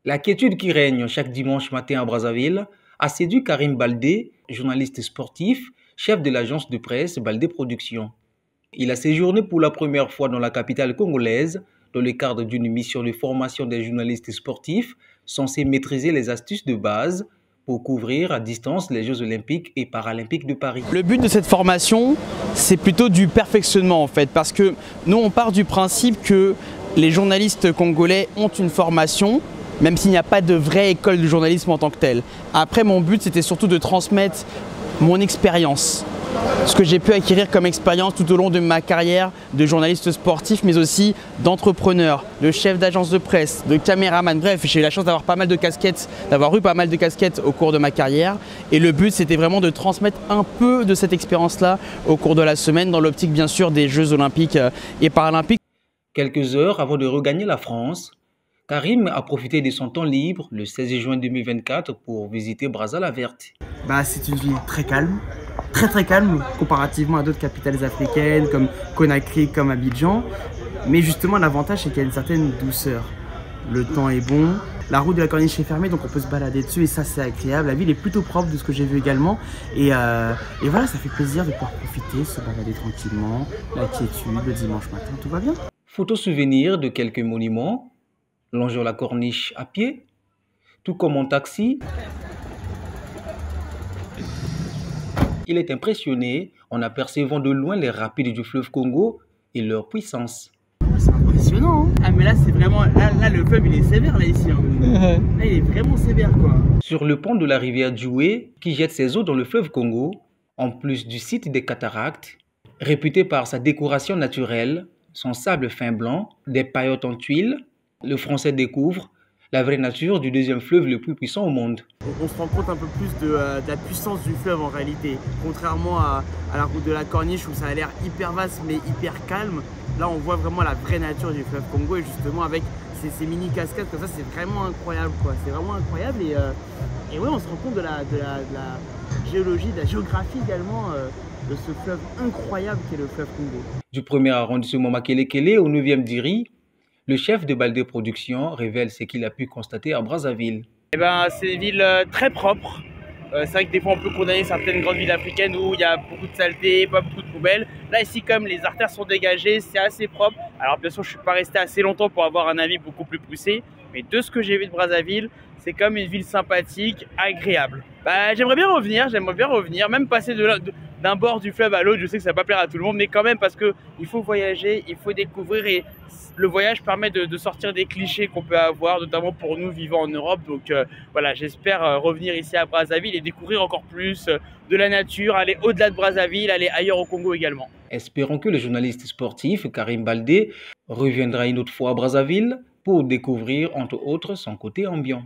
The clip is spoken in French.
La quiétude qui règne chaque dimanche matin à Brazzaville a séduit Karim Baldé, journaliste sportif, chef de l'agence de presse Baldé Productions. Il a séjourné pour la première fois dans la capitale congolaise dans le cadre d'une mission de formation des journalistes sportifs censés maîtriser les astuces de base pour couvrir à distance les Jeux Olympiques et Paralympiques de Paris. Le but de cette formation, c'est plutôt du perfectionnement en fait, parce que nous on part du principe que les journalistes congolais ont une formation, même s'il n'y a pas de vraie école de journalisme en tant que telle. Après, mon but, c'était surtout de transmettre mon expérience, ce que j'ai pu acquérir comme expérience tout au long de ma carrière de journaliste sportif, mais aussi d'entrepreneur, de chef d'agence de presse, de caméraman. Bref, j'ai eu la chance d'avoir pas mal de casquettes, d'avoir eu pas mal de casquettes au cours de ma carrière. Et le but, c'était vraiment de transmettre un peu de cette expérience-là au cours de la semaine, dans l'optique bien sûr des Jeux Olympiques et Paralympiques. Quelques heures avant de regagner la France, Karim a profité de son temps libre le 16 juin 2024 pour visiter Brazzaville. C'est une ville très calme, très calme comparativement à d'autres capitales africaines comme Conakry, comme Abidjan. Mais justement, l'avantage c'est qu'il y a une certaine douceur. Le temps est bon, la route de la Corniche est fermée donc on peut se balader dessus et ça c'est agréable. La ville est plutôt propre de ce que j'ai vu également et voilà, ça fait plaisir de pouvoir profiter, se balader tranquillement, la quiétude, le dimanche matin, tout va bien. Photos souvenirs de quelques monuments, longeant la Corniche à pied, tout comme en taxi. Il est impressionné en apercevant de loin les rapides du fleuve Congo et leur puissance. C'est impressionnant, hein. Ah mais là c'est vraiment, là le fleuve il est sévère là ici. Hein. Là il est vraiment sévère quoi. Sur le pont de la rivière Djoué qui jette ses eaux dans le fleuve Congo, en plus du site des cataractes, réputé par sa décoration naturelle, son sable fin blanc, des paillotes en tuiles, le Français découvre la vraie nature du deuxième fleuve le plus puissant au monde. On se rend compte un peu plus de la puissance du fleuve en réalité. Contrairement à la route de la Corniche où ça a l'air hyper vaste mais hyper calme, là on voit vraiment la vraie nature du fleuve Congo et justement avec ces mini cascades comme ça c'est vraiment incroyable quoi. C'est vraiment incroyable et ouais on se rend compte de la géologie, de la géographie également de ce fleuve incroyable qu'est le fleuve Congo. Du premier arrondissement Makelekele au 9e Diri, le chef de Baldé Productions révèle ce qu'il a pu constater à Brazzaville. C'est une ville très propre. C'est vrai que des fois on peut condamner certaines grandes villes africaines où il y a beaucoup de saleté, pas beaucoup de poubelles. Là ici comme les artères sont dégagées, c'est assez propre. Alors bien sûr je ne suis pas resté assez longtemps pour avoir un avis beaucoup plus poussé. Mais de ce que j'ai vu de Brazzaville, c'est comme une ville sympathique, agréable. J'aimerais bien revenir, même passer d'un bord du fleuve à l'autre. Je sais que ça va pas plaire à tout le monde, mais quand même parce qu'il faut voyager, il faut découvrir et le voyage permet de sortir des clichés qu'on peut avoir, notamment pour nous vivant en Europe. Donc voilà, j'espère revenir ici à Brazzaville et découvrir encore plus de la nature, aller au-delà de Brazzaville, aller ailleurs au Congo également. Espérons que le journaliste sportif Karim Baldé reviendra une autre fois à Brazzaville pour découvrir entre autres son côté ambiant.